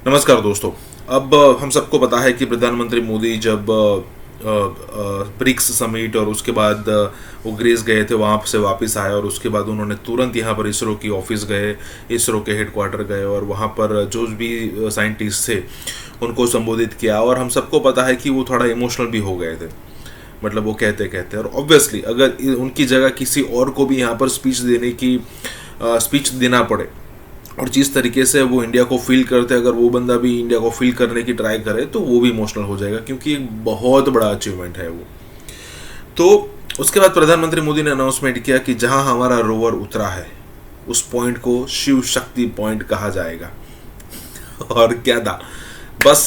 नमस्कार दोस्तों। अब हम सबको पता है कि प्रधानमंत्री मोदी जब ब्रिक्स समिट और उसके बाद वो ग्रीस गए थे, वहाँ से वापस आए और उसके बाद उन्होंने तुरंत यहाँ पर इसरो की ऑफिस गए, इसरो के हेडक्वार्टर गए और वहाँ पर जो भी साइंटिस्ट थे उनको संबोधित किया। और हम सबको पता है कि वो थोड़ा इमोशनल भी हो गए थे, मतलब वो कहते कहते। और ऑब्वियसली अगर उनकी जगह किसी और को भी यहाँ पर स्पीच देना पड़े और जिस तरीके से वो इंडिया को फील करते, अगर वो बंदा भी इंडिया को फील करने की ट्राई करे तो वो भी इमोशनल हो जाएगा, क्योंकि एक बहुत बड़ा अचीवमेंट है वो। तो उसके बाद प्रधानमंत्री मोदी ने अनाउंसमेंट किया कि जहां हमारा रोवर उतरा है उस पॉइंट को शिव शक्ति पॉइंट कहा जाएगा। और क्या था, बस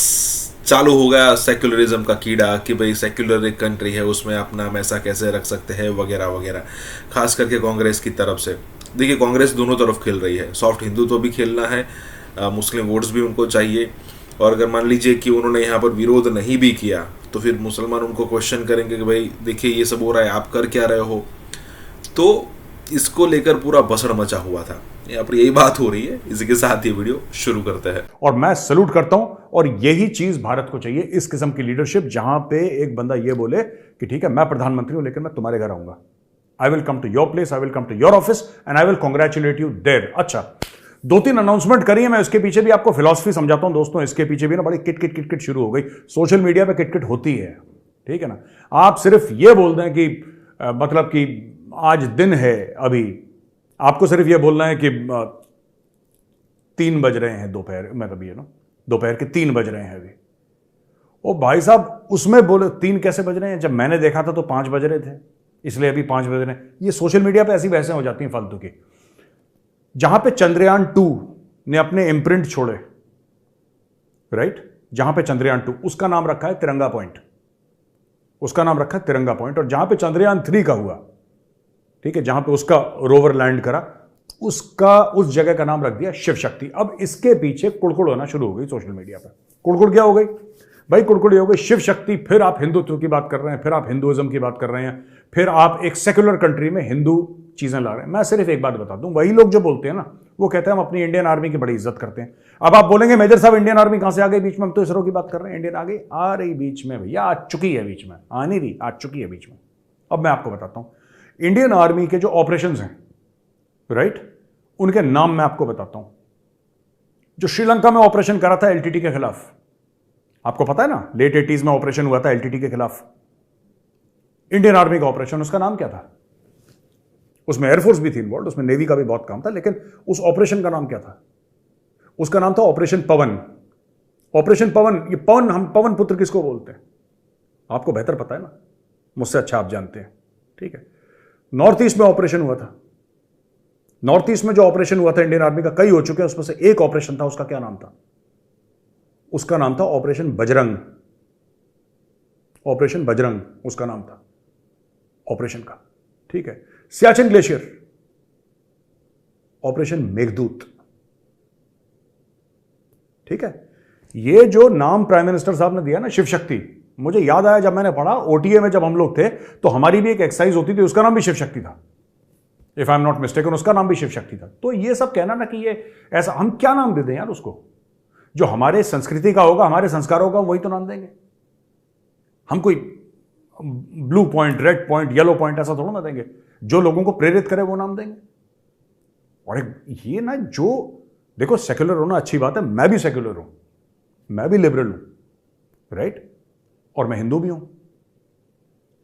चालू हो गया सेक्युलरिज्म का कीड़ा कि भाई सेक्युलर एक कंट्री है, उसमें अपना हम ऐसा कैसे रख सकते हैं वगैरह वगैरह, खास करके कांग्रेस की तरफ से। देखिए, कांग्रेस दोनों तरफ खेल रही है, सॉफ्ट हिंदुत्व भी खेलना है, मुस्लिम वोट्स भी उनको चाहिए। और अगर मान लीजिए कि उन्होंने यहाँ पर विरोध नहीं भी किया तो फिर मुसलमान उनको क्वेश्चन करेंगे कि भाई देखिए ये सब हो रहा है, आप कर क्या रहे हो। तो इसको लेकर पूरा बसड़ मचा हुआ था, यहाँ पर यही बात हो रही है। इसी के साथ ये वीडियो शुरू करते हैं। और मैं सैल्यूट करता हूं, और यही चीज भारत को चाहिए, इस किस्म की लीडरशिप जहां पे एक बंदा ये बोले कि ठीक है मैं प्रधानमंत्री हूं लेकिन मैं तुम्हारे घर आऊंगा, I will come to your place, I will come to your office and I will congratulate you there. अच्छा, 2-3 अनाउंसमेंट करी है, मैं इसके पीछे भी आपको फिलॉसफी समझाता हूं दोस्तों। इसके पीछे भी ना बड़ी किट शुरू हो गई, सोशल मीडिया पे किट होती है, ठीक है ना। आप सिर्फ ये बोल दें कि मतलब कि आज दिन है, अभी आपको सिर्फ ये बोलना है कि 3 बज रहे हैं दोपहर, मतलब ये ना दोपहर के 3 बज रहे हैं अभी। ओ भाई साहब, उसमें बोले 3 कैसे बज रहे हैं, जब मैंने देखा था तो 5 बज रहे थे, इसलिए अभी 5 बज रहे हैं। ये सोशल मीडिया पे ऐसी बहसें हो जाती हैं फालतू की। जहां पे चंद्रयान 2 ने अपने इम्प्रिंट छोड़े, राइट, जहां पे चंद्रयान 2, उसका नाम रखा है तिरंगा पॉइंट, उसका नाम रखा है तिरंगा पॉइंट। और जहां पे चंद्रयान 3 का हुआ, ठीक है, जहां पे उसका रोवर लैंड करा, उसका उस जगह का नाम रख दिया शिव शक्ति। अब इसके पीछे कुड़कुड़ होना शुरू हो गई सोशल मीडिया पर। कुड़कुड़ क्या हो गई भाई? कुड़कुड़ी हो गई शिव शक्ति, फिर आप हिंदुत्व की बात कर रहे हैं, फिर आप हिंदुइज्म की बात कर रहे हैं, फिर आप एक सेक्युलर कंट्री में हिंदू चीजें ला रहे हैं। मैं सिर्फ एक बात बता दूं, वही लोग जो बोलते हैं ना, वो कहते हैं हम अपनी इंडियन आर्मी की बड़ी इज्जत करते हैं। अब आप बोलेंगे मेजर साहब इंडियन आर्मी कहां से आ गई बीच में, हम तो इसरो की बात कर रहे हैं। इंडियन आ गई, आ रही बीच में भैया, आ चुकी है बीच में, आ नहीं रही, आ चुकी है बीच में। अब मैं आपको बताता हूं इंडियन आर्मी के जो ऑपरेशंस हैं, राइट, उनके नाम मैं आपको बताता हूं। जो श्रीलंका में ऑपरेशन करा था एलटीटी के खिलाफ, आपको पता है ना, लेट 80s में ऑपरेशन हुआ था एलटीटी के खिलाफ, इंडियन आर्मी का ऑपरेशन, उसका नाम क्या था? उसमें एयरफोर्स भी थी इन्वॉल्व, उसमें नेवी का भी बहुत काम था, लेकिन उस ऑपरेशन का नाम क्या था? उसका नाम था ऑपरेशन पवन। ऑपरेशन पवन, ये पवन, हम पवन पुत्र किसको बोलते हैं? आपको बेहतर पता है ना, मुझसे अच्छा आप जानते हैं, ठीक है। नॉर्थ ईस्ट में ऑपरेशन हुआ था, नॉर्थ ईस्ट में जो ऑपरेशन हुआ था इंडियन आर्मी का, कई हो चुके हैं, उसमें से एक ऑपरेशन था, उसका क्या नाम था? उसका नाम था ऑपरेशन बजरंग। ऑपरेशन बजरंग उसका नाम था ऑपरेशन का, ठीक है। सियाचिन ग्लेशियर, ऑपरेशन मेघदूत, ठीक है। ये जो नाम प्राइम मिनिस्टर साहब ने दिया ना शिव शक्ति, मुझे याद आया जब मैंने पढ़ा ओटीए में, जब हम लोग थे तो हमारी भी एक एक्सरसाइज होती थी, उसका नाम भी शिव शक्ति था, if I am not mistaken, उसका नाम भी शिव शक्ति था। तो ये सब कहना ना कि ये ऐसा, हम क्या नाम दे दें यार उसको? जो हमारे संस्कृति का होगा, हमारे संस्कारों का, वही तो नाम देंगे। हम कोई blue point, red point, yellow point ऐसा थोड़ा ना देंगे। जो लोगों को प्रेरित करे वो नाम देंगे। और ये ना, जो देखो, सेक्युलर होना अच्छी बात है, मैं भी सेक्युलर हूं, मैं भी लिबरल हूं, राइट, और मैं हिंदू भी हूं।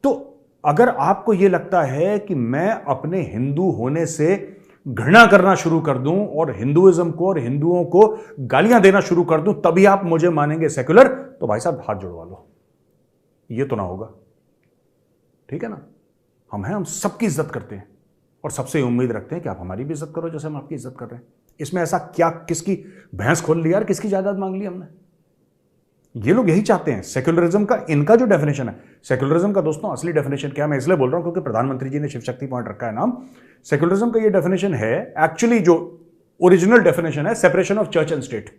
तो अगर आपको यह लगता है कि मैं अपने हिंदू होने से घृणा करना शुरू कर दूं और हिंदुइज्म को और हिंदुओं को गालियां देना शुरू कर दूं, तभी आप मुझे मानेंगे सेक्युलर, तो भाई साहब हाथ जुड़वा लो। ये तो ना होगा, ठीक है ना। हम हैं, हम सबकी इज्जत करते हैं और सबसे उम्मीद रखते हैं कि आप हमारी भी इज्जत करो जैसे हम आपकी इज्जत कर रहे हैं। इसमें ऐसा क्या, किसकी भैंस खोल ली यार, किसकी जायदाद मांग ली हमने? ये लोग यही चाहते हैं सेक्युलरिज्म का। इनका जो डेफिनेशन है सेक्युलरिज्म का, दोस्तों असली डेफिनेशन क्या है, मैं इसलिए बोल रहा हूं क्योंकि प्रधानमंत्री जी ने शिव शक्ति पॉइंट रखा है नाम। सेक्युलरिज्म का ये डेफिनेशन है, एक्चुअली जो ओरिजिनल डेफिनेशन है, separation of church and state.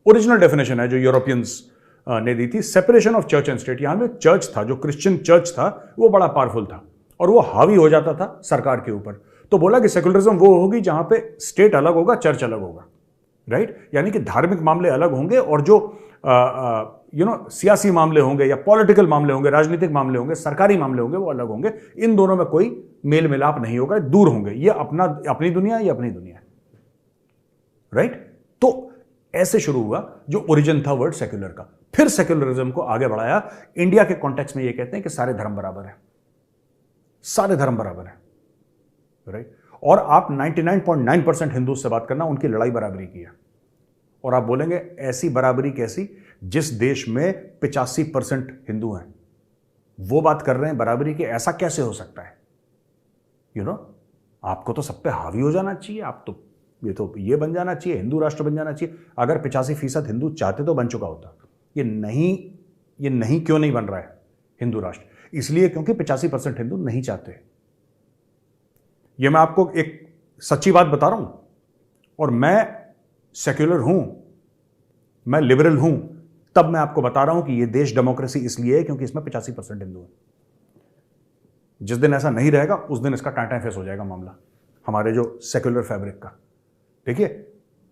Original definition है जो यूरोपियंस ने दी थी, separation of church and state. यहां में चर्च था, जो क्रिश्चियन चर्च था वो बड़ा पावरफुल था और वो हावी हो जाता था सरकार के ऊपर। तो बोला कि सेक्युलरिज्म वो होगी जहां पे स्टेट अलग होगा, चर्च अलग होगा, राइट? यानी कि धार्मिक मामले अलग होंगे और जो सियासी मामले होंगे या पॉलिटिकल मामले होंगे, राजनीतिक मामले होंगे, सरकारी मामले होंगे, वो अलग होंगे। इन दोनों में कोई मेल मिलाप नहीं होगा, दूर होंगे। ये अपनी दुनिया, ये अपनी दुनिया, राइट? तो ऐसे शुरू हुआ जो ओरिजिन था वर्ड सेक्युलर का। फिर सेक्युलरिज्म को आगे बढ़ाया। इंडिया के कॉन्टेक्स्ट में ये कहते हैं कि सारे धर्म बराबर हैं, सारे धर्म बराबर हैं, राइट? और आप 99.9% हिंदू से बात करना, उनकी लड़ाई बराबरी की है। और आप बोलेंगे ऐसी बराबरी कैसी, जिस देश में 85% हिंदू हैं, वो बात कर रहे हैं बराबरी की, ऐसा कैसे हो सकता है? आपको तो सब पे हावी हो जाना चाहिए, आप तो ये बन जाना चाहिए, हिंदू राष्ट्र बन जाना चाहिए। अगर 85% हिंदू चाहते तो बन चुका होता। ये नहीं क्यों नहीं बन रहा है हिंदू राष्ट्र? इसलिए क्योंकि 85% हिंदू नहीं चाहते। ये मैं आपको एक सच्ची बात बता रहा हूं, और मैं सेक्युलर हूं, मैं लिबरल हूं, तब मैं आपको बता रहा हूं कि ये देश डेमोक्रेसी इसलिए है क्योंकि इसमें 85% हिंदू है। जिस दिन ऐसा नहीं रहेगा उस दिन इसका टाटा फेस हो जाएगा मामला, हमारे जो सेक्युलर फैब्रिक का। देखिए,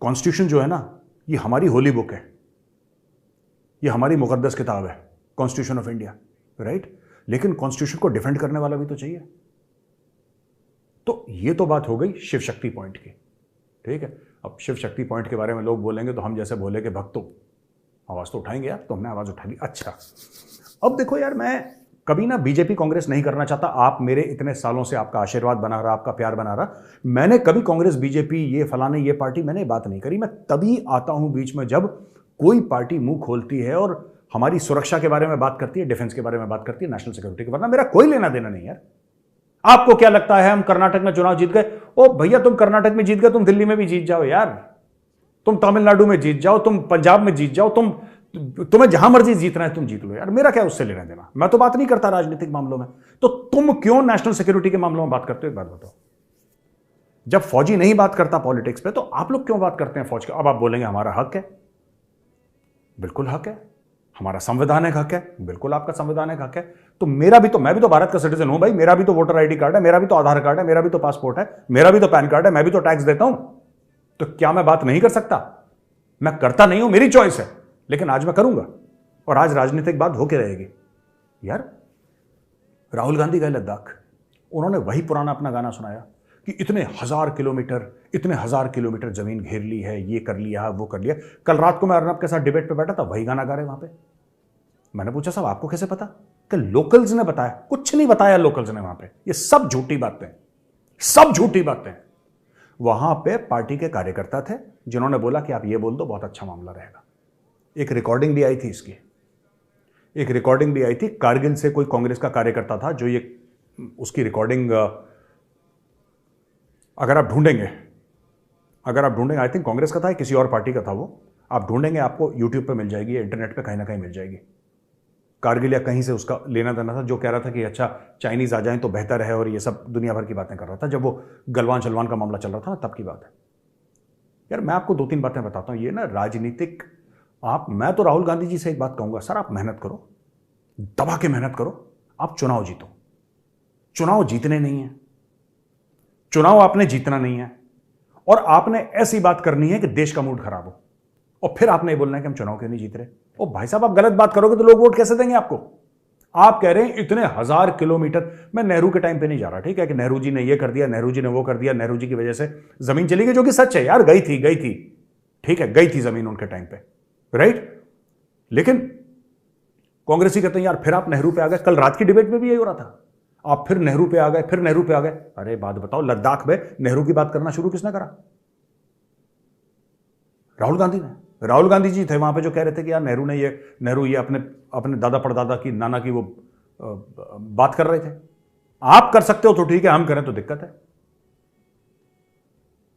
कॉन्स्टिट्यूशन जो है ना, ये हमारी होली बुक है, ये हमारी मुकद्दस किताब है, कॉन्स्टिट्यूशन ऑफ इंडिया, राइट? लेकिन कॉन्स्टिट्यूशन को डिफेंड करने वाला भी तो चाहिए। तो ये तो बात हो गई शिव शक्ति पॉइंट की, ठीक है? अब शिव शक्ति पॉइंट के बारे में लोग बोलेंगे तो हम जैसे बोले कि भक्तों आवाज तो उठाएंगे यार, तो हमने आवाज उठा ली। अच्छा, अब देखो यार, मैं कभी ना बीजेपी कांग्रेस नहीं करना चाहता। आप मेरे इतने सालों से आपका आशीर्वाद बना रहा, आपका प्यार बना रहा, मैंने कभी कांग्रेस बीजेपी ये फलाने ये पार्टी मैंने बात नहीं करी। मैं तभी आता हूं बीच में जब कोई पार्टी मुंह खोलती है और हमारी सुरक्षा के बारे में बात करती है, डिफेंस के बारे में बात करती है, नेशनल सिक्योरिटी के, वरना मेरा कोई लेना देना नहीं यार। आपको क्या लगता है हम कर्नाटक में चुनाव जीत गए? ओ भैया, तुम कर्नाटक में जीत गए, तुम दिल्ली में भी जीत जाओ यार, तुम तमिलनाडु में जीत जाओ, तुम पंजाब में जीत जाओ, तुम्हें जहां मर्जी जीतना है तुम जीत लो यार, मेरा क्या उससे लेना देना। मैं तो बात नहीं करता राजनीतिक मामलों में, तो तुम क्यों नेशनल सिक्योरिटी के मामलों में बात करते हो? एक बात बताओ, जब फौजी नहीं बात करता पॉलिटिक्स पे, तो आप लोग क्यों बात करते हैं फौज का? अब आप बोलेंगे हमारा हक है, बिल्कुल हक है, हमारा संवैधानिक हक है, बिल्कुल आपका संवैधानिक हक है। तो मैं भी तो भारत का सिटीजन हूं भाई, मेरा भी तो वोटर आईडी कार्ड है, मेरा भी तो आधार कार्ड है, मेरा भी तो पासपोर्ट है, मेरा भी तो पैन कार्ड है, मैं भी तो टैक्स देता हूं। तो क्या मैं बात नहीं कर सकता? मैं करता नहीं हूं, मेरी चॉइस है, लेकिन आज मैं करूंगा, और आज राजनीतिक बात होके रहेगी। यार, राहुल गांधी गए लद्दाख, उन्होंने वही पुराना अपना गाना सुनाया कि इतने हजार किलोमीटर जमीन घेर ली है, ये कर लिया, वो कर लिया। कल रात को मैं अर्नब के साथ डिबेट पे बैठा था, वही गाना गा रहे वहां पे। मैंने पूछा साहब आपको कैसे पता? कि लोकल्स ने बताया। कुछ नहीं बताया लोकल्स ने वहां पे, ये सब झूठी बातें, सब झूठी बातें। वहां पे पार्टी के कार्यकर्ता थे जिन्होंने बोला कि आप ये बोल दो, बहुत अच्छा मामला रहेगा। एक रिकॉर्डिंग भी आई थी इसकी, एक रिकॉर्डिंग भी आई थी कारगिल से, कोई कांग्रेस का कार्यकर्ता था जो ये, उसकी रिकॉर्डिंग अगर आप ढूंढेंगे, आई थिंक कांग्रेस का था, किसी और पार्टी का था वो, आप ढूंढेंगे आपको यूट्यूब पे मिल जाएगी, इंटरनेट पे कहीं ना कहीं मिल जाएगी। कारगिल या कहीं से उसका लेना देना था, जो कह रहा था कि अच्छा चाइनीज आ जाएं तो बेहतर है, और ये सब दुनिया भर की बातें कर रहा था। जब वो गलवान शलवान का मामला चल रहा था ना, तब की बात है। यार मैं आपको 2-3 बातें बताता हूं, ये ना राजनीतिक, मैं तो राहुल गांधी जी से एक बात कहूंगा, सर आप मेहनत करो, दबा के मेहनत करो, आप चुनाव जीतो। चुनाव जीतने नहीं है, चुनाव आपने जीतना नहीं है, और आपने ऐसी बात करनी है कि देश का मूड खराब हो, और फिर आपने ये बोलना है कि हम चुनाव क्यों नहीं जीत रहे। ओ भाई साहब, आप गलत बात करोगे तो लोग वोट कैसे देंगे आपको? आप कह रहे हैं इतने 1000 किलोमीटर, मैं नेहरू के टाइम पे नहीं जा रहा, ठीक है, कि नेहरू जी ने ये कर दिया, नेहरू जी ने वो कर दिया, नेहरू जी की वजह से जमीन चली गई, जो कि सच है यार, गई थी, ठीक है, गई थी जमीन उनके टाइम पे, राइट। लेकिन कांग्रेसी कहते हैं यार फिर आप नेहरू पे आ गए। कल रात की डिबेट में भी यही हो रहा था, आप फिर नेहरू पे आ गए, फिर नेहरू पे आ गए। अरे बात बताओ, लद्दाख में नेहरू की बात करना शुरू किसने करा? राहुल गांधी ने। राहुल गांधी जी थे वहां पे जो कह रहे थे कि यार नेहरू ये अपने दादा परदादा की, नाना की वो बात कर रहे थे। आप कर सकते हो तो ठीक है, हम करें तो दिक्कत है।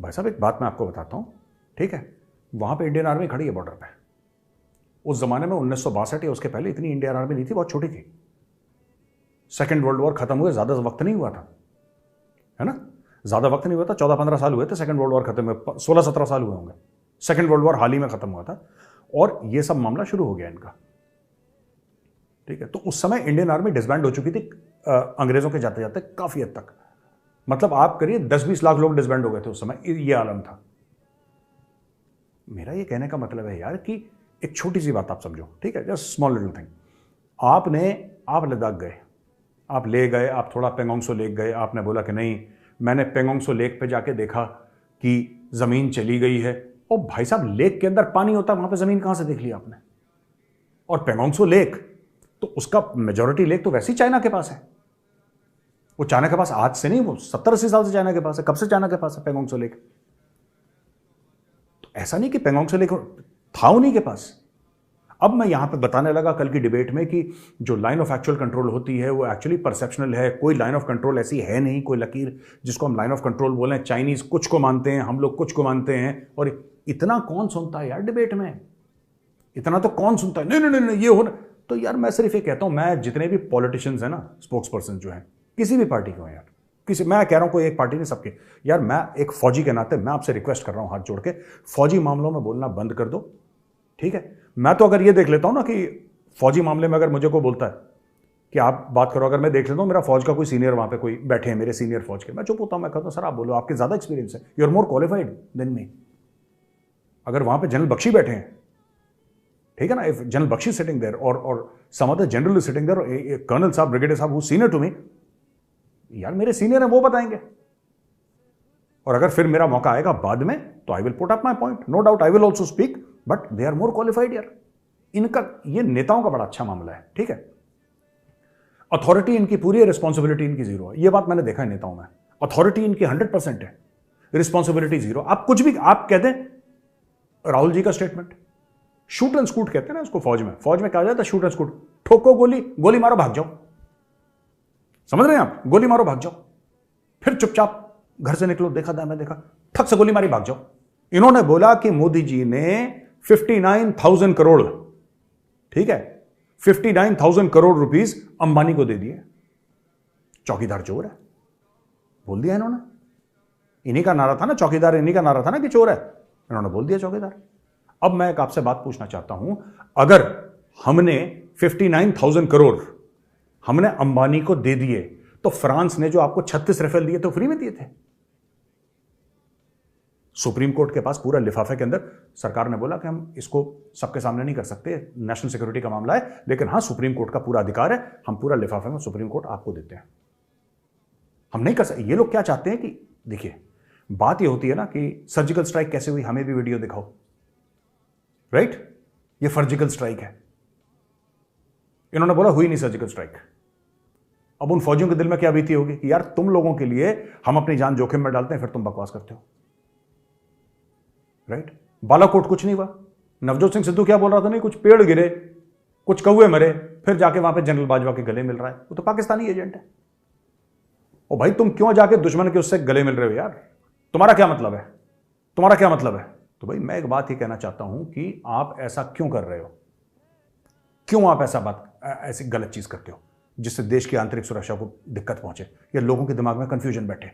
भाई साहब एक बात मैं आपको बताता हूं, ठीक है, वहां पे इंडियन आर्मी खड़ी है बॉर्डर पे। उस जमाने में 1962 या उसके पहले इतनी इंडियन आर्मी नहीं थी, बहुत छोटी थी। सेकेंड वर्ल्ड वॉर खत्म हुए ज्यादा वक्त नहीं हुआ था, है ना, ज्यादा वक्त नहीं हुआ था, 14-15 साल हुए थे सेकेंड वर्ल्ड वॉर खत्म हुए, 16-17 साल हुए होंगे। सेकेंड वर्ल्ड वॉर हाल ही में खत्म हुआ था, और ये सब मामला शुरू हो गया इनका, ठीक है। तो उस समय इंडियन आर्मी डिसबैंड हो चुकी थी अंग्रेजों के जाते जाते काफी हद तक, मतलब आप करिए 10-20 लाख लोग डिसबैंड हो गए थे उस समय, ये आलम था। मेरा ये कहने का मतलब है यार कि एक छोटी सी बात आप समझो, ठीक है, जस्ट स्मॉल लिटिल थिंग। आप लद्दाख गए, आप ले गए, आप थोड़ा पेंगोंगसो लेक गए, आपने बोला कि नहीं मैंने पेंगोंगसो लेक पे जाके देखा कि ज़मीन चली गई है। ओ भाई साहब, लेक के अंदर पानी होता है, वहां पे ज़मीन कहां से देख ली आपने? और पेंगोंगसो लेक तो उसका मेजॉरिटी लेक तो वैसे ही चाइना के पास है। वो चाइना के पास आज से नहीं, वो 70-80 साल से चाइना के पास है। कब से चाइना के पास है पेंगोंगसो लेक? तो ऐसा नहीं कि पेंगोंगसो लेक था उन्हीं के पास। अब मैं यहां पे बताने लगा कल की डिबेट में कि जो लाइन ऑफ एक्चुअल कंट्रोल होती है वो एक्चुअली परसेप्शनल है। कोई लाइन ऑफ कंट्रोल ऐसी है नहीं, कोई लकीर जिसको हम लाइन ऑफ कंट्रोल बोलें। चाइनीज कुछ को मानते हैं, हम लोग कुछ को मानते हैं। और इतना कौन सुनता है यार डिबेट में? इतना तो कौन सुनता है? नहीं नहीं नहीं ये हो ना। तो यार मैं सिर्फ ये कहता हूं, मैं जितने भी पॉलिटिशियंस हैं ना, स्पोक्स पर्सन जो हैं किसी भी पार्टी के हो यार, किसी, मैं कह रहा हूं कोई एक पार्टी नहीं, सबके। यार मैं एक फौजी के नाते मैं आपसे रिक्वेस्ट कर रहा हूं हाथ जोड़ के, फौजी मामलों में बोलना बंद कर दो, ठीक है? मैं तो अगर ये देख लेता हूं ना कि फौजी मामले में अगर मुझे को बोलता है कि आप बात करो, अगर मैं देख लेता हूं मेरा फौज का कोई सीनियर वहां पे कोई बैठे हैं मेरे सीनियर फौज के, मैं चुप होता हूं, मैं कहता हूं सर आप बोलो, आपके ज्यादा एक्सपीरियंस है, you are more qualified than me. अगर वहां पे जनरल बख्शी बैठे हैं, ठीक है ना, if general Bakshi sitting there और some other general is sitting there, colonel साहब, ब्रिगेडियर साहब हु सीनियर टू मी, यार मेरे सीनियर हैं, वो बताएंगे। और अगर फिर मेरा मौका आएगा बाद में तो I will put up my point, no doubt I will also speak, but they are more qualified यार। इनका, ये नेताओं का बड़ा अच्छा मामला है, ठीक है? अथॉरिटी इनकी पूरी है, रिस्पॉन्सिबिलिटी इनकी जीरो है। ये बात मैंने देखा है नेताओं में, अथॉरिटी इनकी 100% है, रिस्पॉन्सिबिलिटी जीरो। आप कुछ भी आप कहते हैं, राहुल जी का स्टेटमेंट, शूट एंड स्कूट कहते हैं ना उसको, फौज में कहा जाता है शूट एंड स्कूट, ठोको गोली, गोली मारो भाग जाओ। समझ रहे हैं आप? गोली मारो भाग जाओ, फिर चुपचाप घर से निकलो, देखा था मैं, देखा, ठक से गोली मारी भाग जाओ। इन्होंने बोला कि मोदी जी ने 59,000 करोड़, ठीक है, 59,000 करोड़ रुपीस अंबानी को दे दिए। चौकीदार चोर है, बोल दिया इन्होंने। इन्हीं का नारा था ना, चौकीदार इन्हीं का नारा था ना कि चोर है, इन्होंने बोल दिया चौकीदार। अब मैं एक आपसे बात पूछना चाहता हूं, अगर हमने 59,000 करोड़ हमने अंबानी को दे दिए, तो फ्रांस ने जो आपको 36 राफेल दिए तो फ्री में दिए थे। सुप्रीम कोर्ट के पास पूरा लिफाफे के अंदर, सरकार ने बोला कि हम इसको सबके सामने नहीं कर सकते, नेशनल सिक्योरिटी का मामला है, लेकिन हां सुप्रीम कोर्ट का पूरा अधिकार है, हम पूरा लिफाफे में सुप्रीम कोर्ट आपको देते हैं। हम नहीं कर सकते। ये लोग क्या चाहते हैं कि, देखिए बात ये होती है ना कि सर्जिकल स्ट्राइक कैसे हुई, हमें भी वीडियो दिखाओ, राइट? ये सर्जिकल स्ट्राइक है। इन्होंने बोला हुई नहीं सर्जिकल स्ट्राइक। अब उन फौजियों के दिल में क्या बीती होगी कि यार तुम लोगों के लिए हम अपनी जान जोखिम में डालते हैं, फिर तुम बकवास करते हो, राइट? बालाकोट कुछ नहीं हुआ, नवजोत सिंह सिद्धू क्या बोल रहा था, नहीं कुछ पेड़ गिरे, कुछ कौवे मरे, फिर जाके वहां पे जनरल बाजवा के गले मिल रहा है, वो तो पाकिस्तानी एजेंट है। ओ भाई तुम क्यों जाके दुश्मन के उससे गले मिल रहे हो यार? तुम्हारा क्या मतलब है? तुम्हारा क्या मतलब है? तो भाई मैं एक बात ही कहना चाहता हूं कि आप ऐसा क्यों कर रहे हो? क्यों आप ऐसी गलत चीज करते हो जिससे देश की आंतरिक सुरक्षा को दिक्कत पहुंचे या लोगों के दिमाग में कंफ्यूजन बैठे?